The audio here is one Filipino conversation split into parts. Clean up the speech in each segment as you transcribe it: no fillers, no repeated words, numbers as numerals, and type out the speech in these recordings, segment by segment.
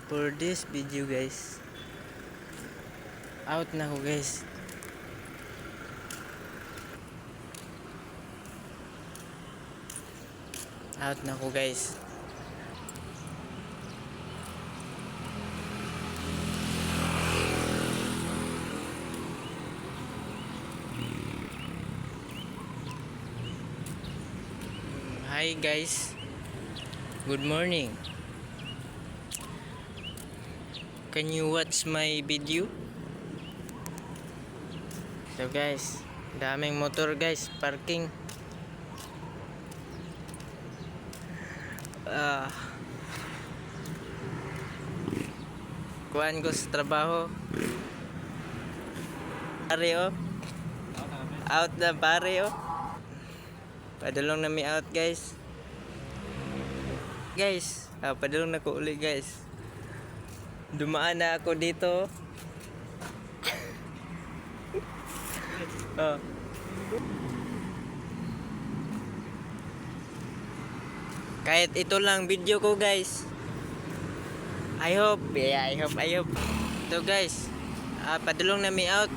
for this video guys. Out na ako guys. Out na ako guys. Hi guys. Good morning. Can you watch my video? So guys, daming motor guys, parking. Kuhaan ko sa trabaho. Pare oh. Out na pare oh. Padulong na mi out guys. Guys, padulong na ko uli guys. Dumaan na ako dito. Oh. Kahit ito lang video ko guys. I hope. Ito guys. Padulong na mi out.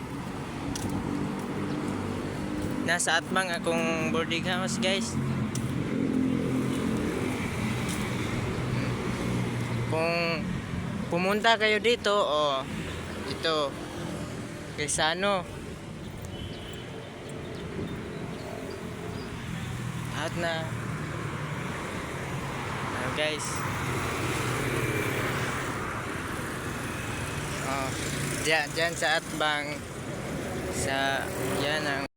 Nasa Atbang akong boarding house guys. Kung pumunta kayo dito, ito Quezano. Out na. Guys. Diyan sa Atbang sa yan ang